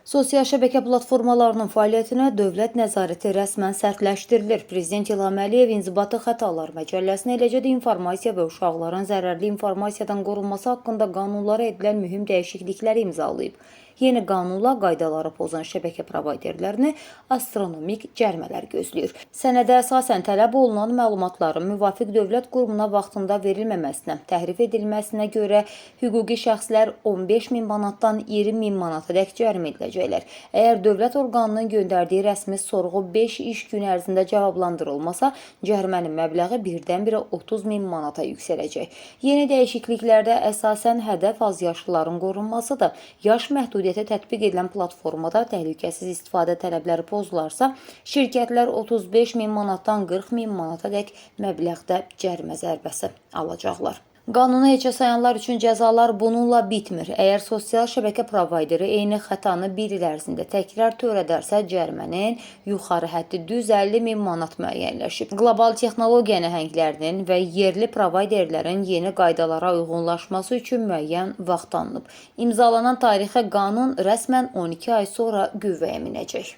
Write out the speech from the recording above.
Sosial şəbəkə platformalarının fəaliyyətinə dövlət nəzarəti rəsmən sərtləşdirilir. Prezident İlham Əliyev İnzibati Xətalar Məcəlləsinə, eləcə də informasiya və uşaqların zərərli informasiyadan qorunması haqqında qanunlara edilən mühüm dəyişiklikləri imzalayıb. Yeni qanunla qaydaları pozan şəbəkə provayderlərini astronomik cərimələr gözləyir. Sənədə əsasən tələb olunan məlumatların müvafiq dövlət qurumuna vaxtında verilməməsinə, təhrif edilməsinə görə hüquqi şəxslər 15.000 manatdan 20.000 manatadək cərimə ediləcəklər. Əgər dövlət orqanının göndərdiyi rəsmi sorğu 5 iş günü ərzində cavablandırılmasa, cərimənin məbləği birdən-birə 30.000 manata yüksələcək. Yeni dəyişikliklərdə əsasən hədəf azyaşlıların qorunmasıdır. Yaş məhdudiyyəti tətbiq edilən platformada təhlükəsiz istifadə tələbləri pozularsa, şirkətlər 35.000 manatdan 40.000 manatadək məbləğdə cərimə zərbəsi alacaqlar. Qanunu heçə sayanlar üçün cəzalar bununla bitmir. Əgər sosial şəbəkə provayderi eyni xətanı bir il ərzində təkrar törədərsə, cərimənin yuxarı həddi düz 50.000 manat müəyyənləşib. Qlobal texnologiya nəhənglərinin və yerli provayderlərin yeni qaydalara uyğunlaşması üçün müəyyən vaxt tanınıb. İmzalanan tarixə qanun rəsmən 12 ay sonra qüvvəyə minəcək.